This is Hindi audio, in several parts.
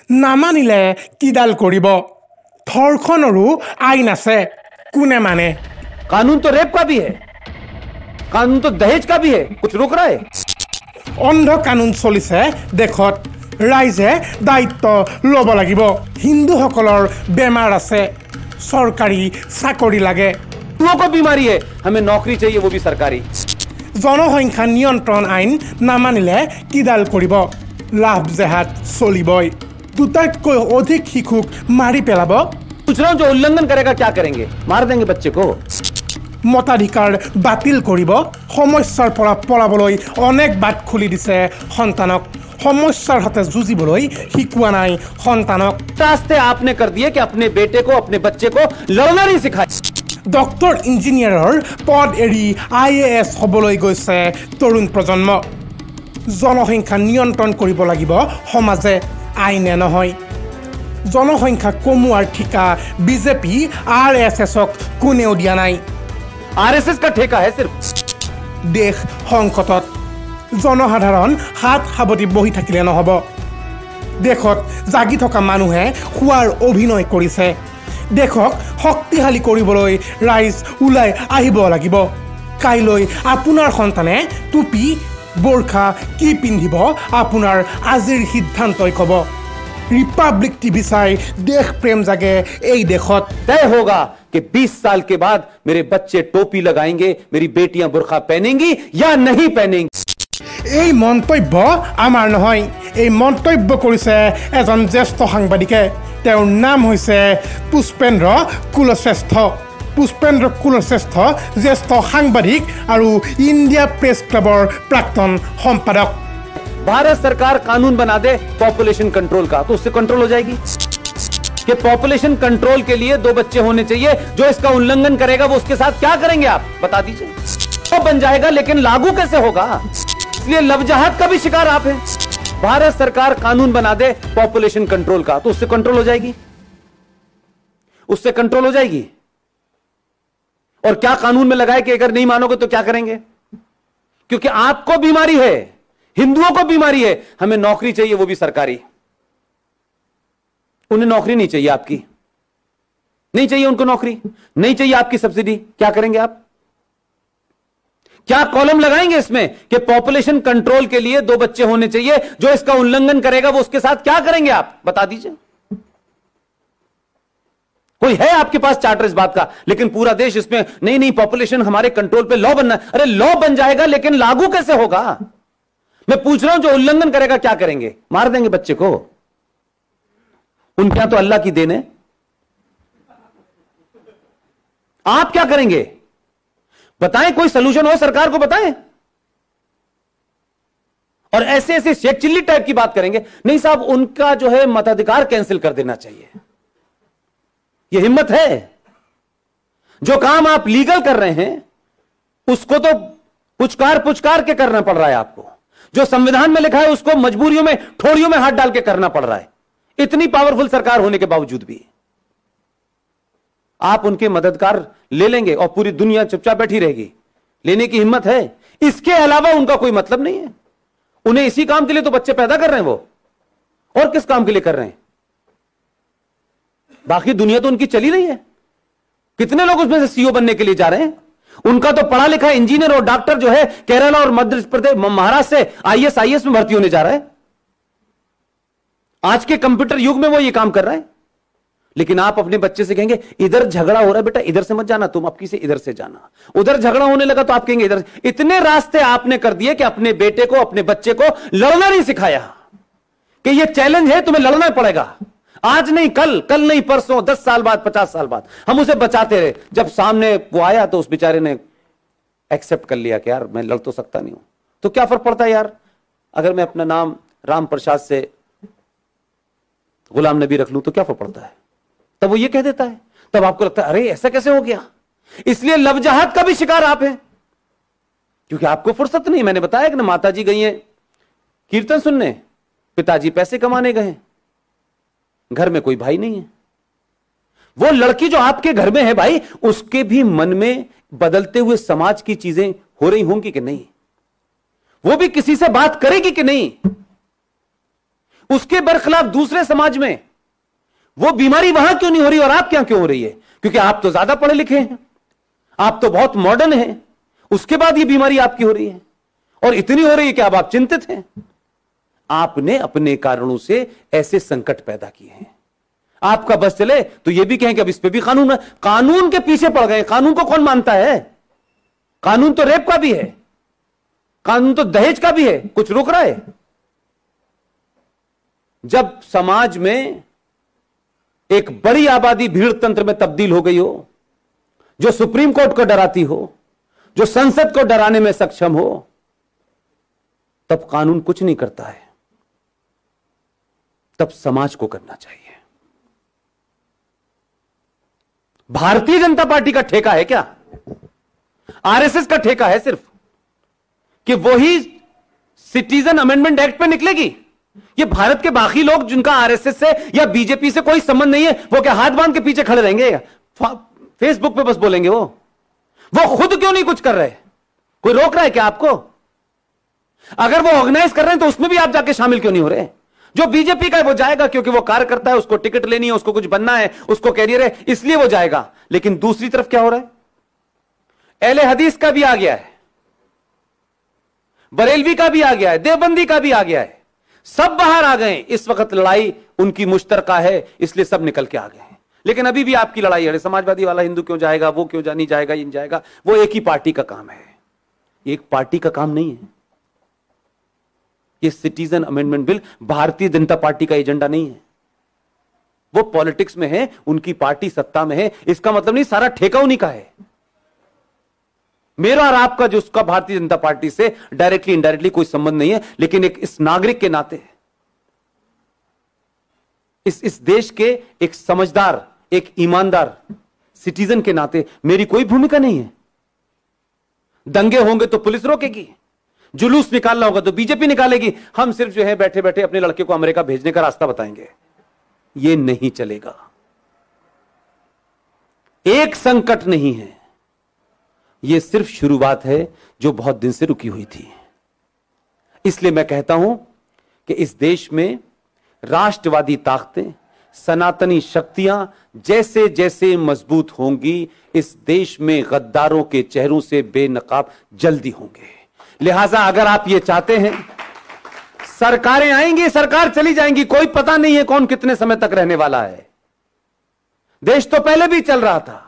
নামানিলে কিডাল কৰিব ধৰ্ষণৰো আইন আছে কোনে মানে कानून तो रेप का भी है कानून तो दहेज का भी है कुछ रोक रहा है অন্ধ কানুন চলিছে দেশত ৰাইজে দায়িত্ব ল'ব লাগিব হিন্দুসকলৰ বেমাৰ আছে চৰকাৰী চাকৰি লাগে हिंदुओं को बीमारी है हमें नौकरी चाहिए वो भी सरकारी জনসংখ্যা নিয়ন্ত্ৰণ আইন নামানিলে কিডাল কৰিব লাভ জেহাদ চলিবই দুটাতকৈ অধিক শিশুক মাৰি পেলাব पूछ रहा हूं जो उल्लंघन करेगा क्या करेंगे मार देंगे बच्चे को মতাধিকাৰ বাতিল কৰিব সমস্যাৰ পৰা পলাবলৈ অনেক বাট খুলি দিছে সন্তানক সমস্যাৰ সৈতে যুঁজিবলৈ শিকোৱা নাই সন্তানক रास्ते आपने कर दिए कि अपने बेटे को अपने बच्चे को लड़ना नहीं सिखाए ডক্টৰ ইঞ্জিনিয়াৰৰ পদ এৰি IAS হ'বলৈ গৈছে তৰুণ প্ৰজন্ম জনসংখ্যা নিয়ন্ত্ৰণ কৰিব লাগিব সমাজে আইনে নহয় জনসংখ্যা কমোৱাৰ ঠিকা বিজেপি RSSক কোনেও দিয়া নাই RSS का ठेका है सिर्फ দেশ সংকটত জনসাধাৰণ হাত সাৱটি বহি থাকিলে নহ'ব দেশত জাগি থকা মানুহে খোৱাৰ অভিনয় কৰিছে দেশক শক্তিশালী কৰিবলৈ ৰাইজ ওলাই আহিব লাগিব কাইলৈ আপোনাৰ সন্তানে টুপি বোৰখা কি পিন্ধিব আপোনাৰ আজিৰ সিদ্ধান্তই ক'ব रिपब्लिक टीवी চাই देश प्रेम जागे এই দেশত तय होगा कि 20 साल के बाद मेरे बच्चे टोपी लगाएंगे मेरी बेटियां बुर्खा पहनेंगी या नहीं पहनेंगी এই মন্তব্য আমাৰ নহয় এই মন্তব্য কৰিছে এজন জ্যেষ্ঠ সাংবাদিকে তেওঁৰ নাম হৈছে পুষ্পেন্দ্ৰ কুলশ্ৰেষ্ঠ পুষ্পেন্দ্ৰ কুলশ্ৰেষ্ঠ জ্যেষ্ঠ সাংবাদিক আৰু ইণ্ডিয়া প্ৰেছ ক্লাবৰ প্ৰাক্তন সম্পাদক भारत सरकार कानून बना दे पॉपुलेशन कंट्रोल का तो उससे कंट्रोल हो जाएगी कि पॉपुलेशन कंट्रोल के लिए 2 बच्चे होने चाहिए जो इसका उल्लंघन करेगा वो उसके साथ क्या करेंगे आप बता दीजिए तो बन जाएगा लेकिन लागू कैसे होगा इसलिए लवजहाद का भी शिकार आप हैं भारत सरकार कानून बना दे पॉपुलेशन कंट्रोल का तो उससे कंट्रोल हो जाएगी उससे कंट्रोल हो जाएगी और क्या कानून में लगाए कि अगर नहीं मानोगे तो क्या करेंगे क्योंकि आपको बीमारी है हिंदुओं को बीमारी है हमें नौकरी चाहिए वो भी सरकारी उन्हें नौकरी नहीं चाहिए आपकी नहीं चाहिए उनको नौकरी नहीं चाहिए आपकी सब्सिडी क्या करेंगे आप क्या कॉलम लगाएंगे इसमें कि पॉपुलेशन कंट्रोल के लिए 2 बच्चे होने चाहिए जो इसका उल्लंघन करेगा वो उसके साथ क्या करेंगे आप बता दीजिए कोई है आपके पास चार्टर इस बात का लेकिन पूरा देश इसमें नहीं पॉपुलेशन हमारे कंट्रोल पे लॉ बनना अरे लॉ बन जाएगा लेकिन लागू कैसे होगा मैं पूछ रहा हूं जो उल्लंघन करेगा क्या करेंगे मार देंगे बच्चे को उनके यहां तो अल्लाह की देन है आप क्या करेंगे बताएं कोई सलूशन हो सरकार को बताएं और ऐसे ऐसे शेख चिल्ली टाइप की बात करेंगे नहीं साहब उनका जो है मताधिकार कैंसिल कर देना चाहिए यह हिम्मत है जो काम आप लीगल कर रहे हैं उसको तो पुचकार के करना पड़ रहा है आपको जो संविधान में लिखा है उसको मजबूरियों में ठोड़ियों में हाथ डाल के करना पड़ रहा है इतनी पावरफुल सरकार होने के बावजूद भी आप उनके मददगार ले लेंगे और पूरी दुनिया चुपचाप बैठी रहेगी लेने की हिम्मत है इसके अलावा उनका कोई मतलब नहीं है उन्हें इसी काम के लिए तो बच्चे पैदा कर रहे हैं वो और किस काम के लिए कर रहे हैं बाकी दुनिया तो उनकी चली रही है कितने लोग उसमें से CEO बनने के लिए जा रहे हैं उनका तो पढ़ा लिखा इंजीनियर और डॉक्टर जो है केरला और मध्य प्रदेश महाराष्ट्र से IAS में भर्ती होने जा रहा है आज के कंप्यूटर युग में वो ये काम कर रहा है लेकिन आप अपने बच्चे से कहेंगे इधर झगड़ा हो रहा है बेटा इधर से मत जाना तुम अपकी से इधर से जाना उधर झगड़ा होने लगा तो आप कहेंगे इधर इतने रास्ते आपने कर दिए कि अपने बेटे को अपने बच्चे को लड़ना नहीं सिखाया कि ये चैलेंज है तुम्हें लड़ना पड़ेगा आज नहीं कल नहीं परसों 10 साल बाद 50 साल बाद हम उसे बचाते रहे जब सामने वो आया तो उस बेचारे ने एक्सेप्ट कर लिया कि यार मैं लड़ तो सकता नहीं हूं तो क्या फर्क पड़ता है यार अगर मैं अपना नाम राम प्रसाद से गुलाम नबी रख लूं तो क्या फर्क पड़ता है तब वो ये कह देता है तब आपको लगता है अरे ऐसा कैसे हो गया इसलिए लवजहाद का भी शिकार आप हैं क्योंकि आपको फुर्सत नहीं मैंने बताया कि ना माता जी गई हैं कीर्तन सुनने पिताजी पैसे कमाने गए घर में कोई भाई नहीं है वो लड़की जो आपके घर में है भाई उसके भी मन में बदलते हुए समाज की चीजें हो रही होंगी कि नहीं वो भी किसी से बात करेगी कि नहीं उसके बरखिलाफ दूसरे समाज में वो बीमारी वहां क्यों नहीं हो रही और आप क्या क्यों हो रही है? क्योंकि आप तो ज्यादा पढ़े लिखे हैं, आप तो बहुत मॉडर्न हैं, उसके बाद ये बीमारी आपकी हो रही है और इतनी हो रही है कि अब आप चिंतित हैं। आपने अपने कारणों से ऐसे संकट पैदा किए हैं। आपका बस चले तो ये भी कहें कि अब इस पे भी कानून है। कानून के पीछे पड़ गए। कानून को कौन मानता है? कानून तो रेप का भी है, कानून तो दहेज का भी है, कुछ रोक रहा है? जब समाज में एक बड़ी आबादी भीड़ तंत्र में तब्दील हो गई हो, जो सुप्रीम कोर्ट को डराती हो, जो संसद को डराने में सक्षम हो, तब कानून कुछ नहीं करता है, तब समाज को करना चाहिए। भारतीय जनता पार्टी का ठेका है क्या? आरएसएस का ठेका है सिर्फ कि वही सिटीजन अमेंडमेंट एक्ट पे निकलेगी? ये भारत के बाकी लोग जिनका आरएसएस से या बीजेपी से कोई संबंध नहीं है, वो क्या हाथ बांध के पीछे खड़े रहेंगे? फेसबुक पे बस बोलेंगे? वो खुद क्यों नहीं कुछ कर रहे? कोई रोक रहा है क्या आपको? अगर वो ऑर्गेनाइज कर रहे हैं तो उसमें भी आप जाके शामिल क्यों नहीं हो रहे? जो बीजेपी का है वो जाएगा क्योंकि वो कार्यकर्ता है, उसको टिकट लेनी है, उसको कुछ बनना है, उसको कैरियर है, इसलिए वो जाएगा। लेकिन दूसरी तरफ क्या हो रहा है? अहले हदीस का भी आ गया है, बरेलवी का भी आ गया है, देवबंदी का भी आ गया है, सब बाहर आ गए। इस वक्त लड़ाई उनकी मुश्तरका है, इसलिए सब निकल के आ गए हैं। लेकिन अभी भी आपकी लड़ाई है, समाजवादी वाला हिंदू क्यों जाएगा, वो क्यों नहीं जाएगा, ये नहीं जाएगा। वो एक ही पार्टी का काम है, एक पार्टी का काम नहीं है। ये citizen amendment bill Bharatiya Janata party का एजेंडा नहीं है। वो पॉलिटिक्स में है, उनकी पार्टी सत्ता में है, इसका मतलब नहीं सारा ठेका उन्हीं का है। मेरा और आपका जो उसका भारतीय जनता पार्टी से डायरेक्टली इनडायरेक्टली कोई संबंध नहीं है, लेकिन एक इस नागरिक के नाते, इस देश के एक समझदार, एक ईमानदार सिटीजन के नाते मेरी कोई भूमिका नहीं है। दंगे होंगे तो पुलिस रोकेगी, जुलूस निकालना होगा तो बीजेपी निकालेगी, हम सिर्फ जो है बैठे बैठे अपने लड़के को अमेरिका भेजने का रास्ता बताएंगे। यह नहीं चलेगा। एक संकट नहीं है, यह सिर्फ शुरुआत है जो बहुत दिन से रुकी हुई थी। इसलिए मैं कहता हूं कि इस देश में राष्ट्रवादी ताकतें, सनातनी शक्तियां जैसे जैसे मजबूत होंगी, इस देश में गद्दारों के चेहरों से बेनकाब जल्दी होंगे। लिहाजा अगर आप ये चाहते हैं, सरकारें आएंगी, सरकार चली जाएंगी, कोई पता नहीं है कौन कितने समय तक रहने वाला है। देश तो पहले भी चल रहा था,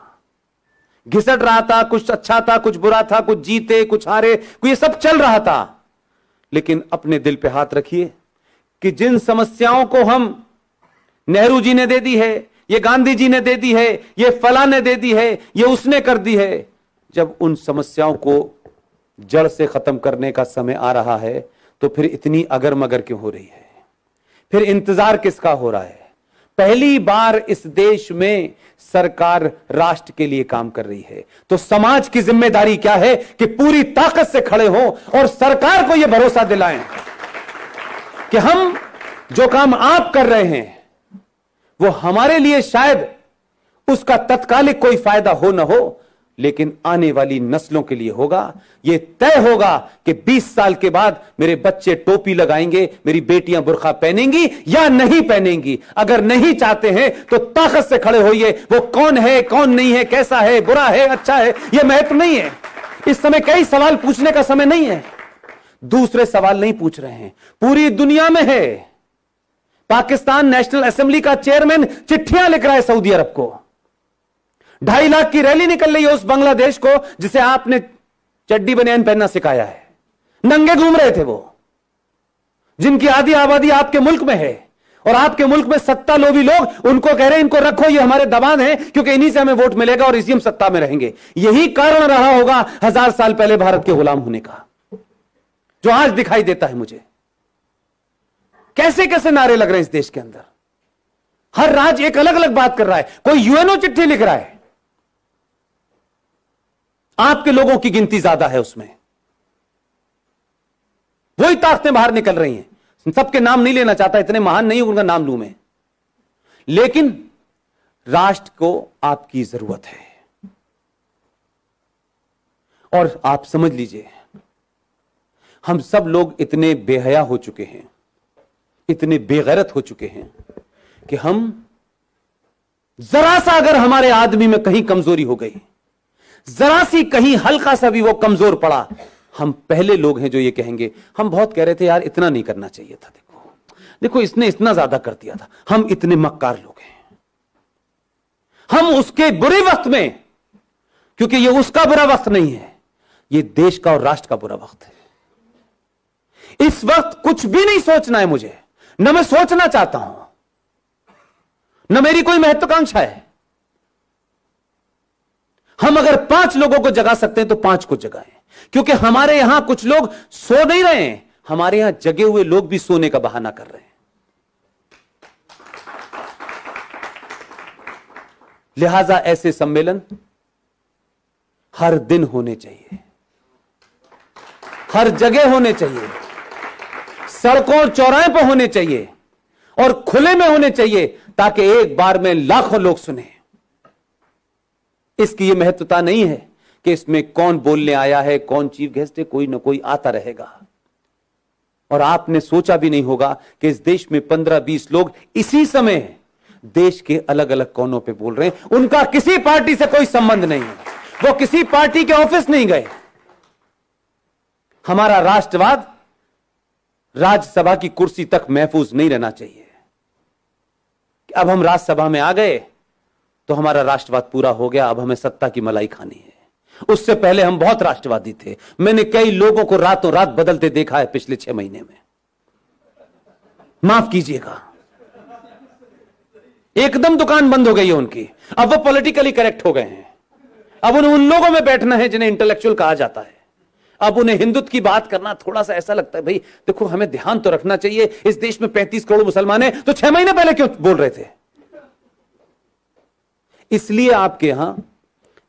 घिसट रहा था, कुछ अच्छा था, कुछ बुरा था, कुछ जीते कुछ हारे, ये सब चल रहा था। लेकिन अपने दिल पे हाथ रखिए कि जिन समस्याओं को हम नेहरू जी ने दे दी है, ये गांधी जी ने दे दी है, ये फला ने दे दी है, ये उसने कर दी है, जब उन समस्याओं को जड़ से खत्म करने का समय आ रहा है तो फिर इतनी अगर मगर क्यों हो रही है? फिर इंतजार किसका हो रहा है? पहली बार इस देश में सरकार राष्ट्र के लिए काम कर रही है, तो समाज की जिम्मेदारी क्या है कि पूरी ताकत से खड़े हों और सरकार को यह भरोसा दिलाएं कि हम जो काम आप कर रहे हैं वो हमारे लिए शायद उसका तत्कालिक कोई फायदा हो ना हो, लेकिन आने वाली नस्लों के लिए होगा। यह तय होगा कि 20 साल के बाद मेरे बच्चे टोपी लगाएंगे, मेरी बेटियां बुर्का पहनेंगी या नहीं पहनेंगी। अगर नहीं चाहते हैं तो ताकत से खड़े होइए। वो कौन है, कौन नहीं है, कैसा है, बुरा है, अच्छा है, यह महत्व नहीं है। इस समय कई सवाल पूछने का समय नहीं है, दूसरे सवाल नहीं पूछ रहे हैं। पूरी दुनिया में है, पाकिस्तान नेशनल असेंबली का चेयरमैन चिट्ठियां लिख रहा है सऊदी अरब को। 2.5 लाख की रैली निकल रही है उस बांग्लादेश को जिसे आपने चड्डी बनियान पहनना सिखाया है। नंगे घूम रहे थे वो, जिनकी आधी आबादी आपके मुल्क में है, और आपके मुल्क में सत्ता लोभी लोग उनको कह रहे हैं इनको रखो, ये हमारे दबान है, क्योंकि इन्हीं से हमें वोट मिलेगा और इसी हम सत्ता में रहेंगे। यही कारण रहा होगा 1000 साल पहले भारत के गुलाम होने का, जो आज दिखाई देता है मुझे। कैसे कैसे नारे लग रहे हैं इस देश के अंदर, हर राज्य एक अलग अलग बात कर रहा है, कोई यूएनओ चिट्ठी लिख रहा है। आपके लोगों की गिनती ज्यादा है उसमें, वही ताकतें बाहर निकल रही हैं। सबके नाम नहीं लेना चाहता, इतने महान नहीं उनका नाम लूं मैं, लेकिन राष्ट्र को आपकी जरूरत है। और आप समझ लीजिए, हम सब लोग इतने बेहया हो चुके हैं इतने बेगैरत हो चुके हैं कि हम जरा सा अगर हमारे आदमी में कहीं कमजोरी हो गई, जरा सी कहीं हल्का सा भी वो कमजोर पड़ा, हम पहले लोग हैं जो ये कहेंगे। हम बहुत कह रहे थे यार इतना नहीं करना चाहिए था, देखो देखो इसने इतना ज्यादा कर दिया था, हम इतने मक्कार लोग हैं। हम उसके बुरे वक्त में, क्योंकि ये उसका बुरा वक्त नहीं है, ये देश का और राष्ट्र का बुरा वक्त है। इस वक्त कुछ भी नहीं सोचना है मुझे, न मैं सोचना चाहता हूं, न मेरी कोई महत्वाकांक्षा है। हम अगर 5 लोगों को जगा सकते हैं तो 5 को जगाएं, क्योंकि हमारे यहां कुछ लोग सो नहीं रहे हैं, हमारे यहां जगे हुए लोग भी सोने का बहाना कर रहे हैं। लिहाजा ऐसे सम्मेलन हर दिन होने चाहिए, हर जगह होने चाहिए, सड़कों और चौराहे पर होने चाहिए और खुले में होने चाहिए, ताकि एक बार में लाखों लोग सुने। इसकी यह महत्वता नहीं है कि इसमें कौन बोलने आया है, कौन चीफ गेस्ट है, कोई ना कोई आता रहेगा। और आपने सोचा भी नहीं होगा कि इस देश में 15-20 लोग इसी समय देश के अलग अलग कोनों पे बोल रहे हैं। उनका किसी पार्टी से कोई संबंध नहीं है, वो किसी पार्टी के ऑफिस नहीं गए। हमारा राष्ट्रवाद राज्यसभा की कुर्सी तक महफूज नहीं रहना चाहिए। अब हम राज्यसभा में आ गए तो हमारा राष्ट्रवाद पूरा हो गया, अब हमें सत्ता की मलाई खानी है। उससे पहले हम बहुत राष्ट्रवादी थे। मैंने कई लोगों को रातों रात बदलते देखा है पिछले 6 महीने में, माफ कीजिएगा। एकदम दुकान बंद हो गई है उनकी, अब वो पॉलिटिकली करेक्ट हो गए हैं। अब उन्हें उन लोगों में बैठना है जिन्हें इंटेलेक्चुअल कहा जाता है। अब उन्हें हिंदुत्व की बात करना थोड़ा सा ऐसा लगता है, भाई देखो हमें ध्यान तो रखना चाहिए, इस देश में 35 करोड़ मुसलमान हैं, तो 6 महीने पहले क्यों बोल रहे थे? इसलिए आपके यहां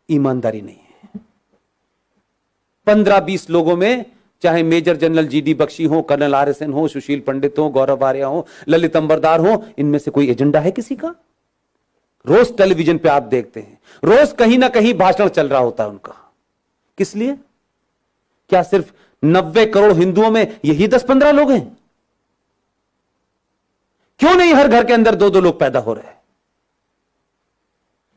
ईमानदारी नहीं है। 15-20 लोगों में, चाहे मेजर जनरल जीडी बख्शी हो, कर्नल RSN हो, सुशील पंडित हो, गौरव आर्या हो, ललित अंबरदार हो, इनमें से कोई एजेंडा है किसी का? रोज टेलीविजन पे आप देखते हैं, रोज कहीं ना कहीं भाषण चल रहा होता है उनका। किस लिए? क्या सिर्फ 90 करोड़ हिंदुओं में यही 10-15 लोग हैं? क्यों नहीं हर घर के अंदर 2-2 लोग पैदा हो रहे हैं?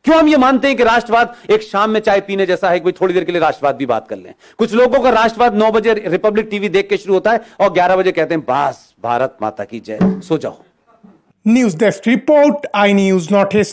क्यों हम ये मानते हैं कि राष्ट्रवाद एक शाम में चाय पीने जैसा है, कोई थोड़ी देर के लिए राष्ट्रवाद भी बात कर लें? कुछ लोगों का राष्ट्रवाद 9 बजे रिपब्लिक टीवी देख के शुरू होता है और 11 बजे कहते हैं बस भारत माता की जय, सो जाओ। न्यूज डेस्क रिपोर्ट, आई न्यूज नॉर्थ ईस्ट।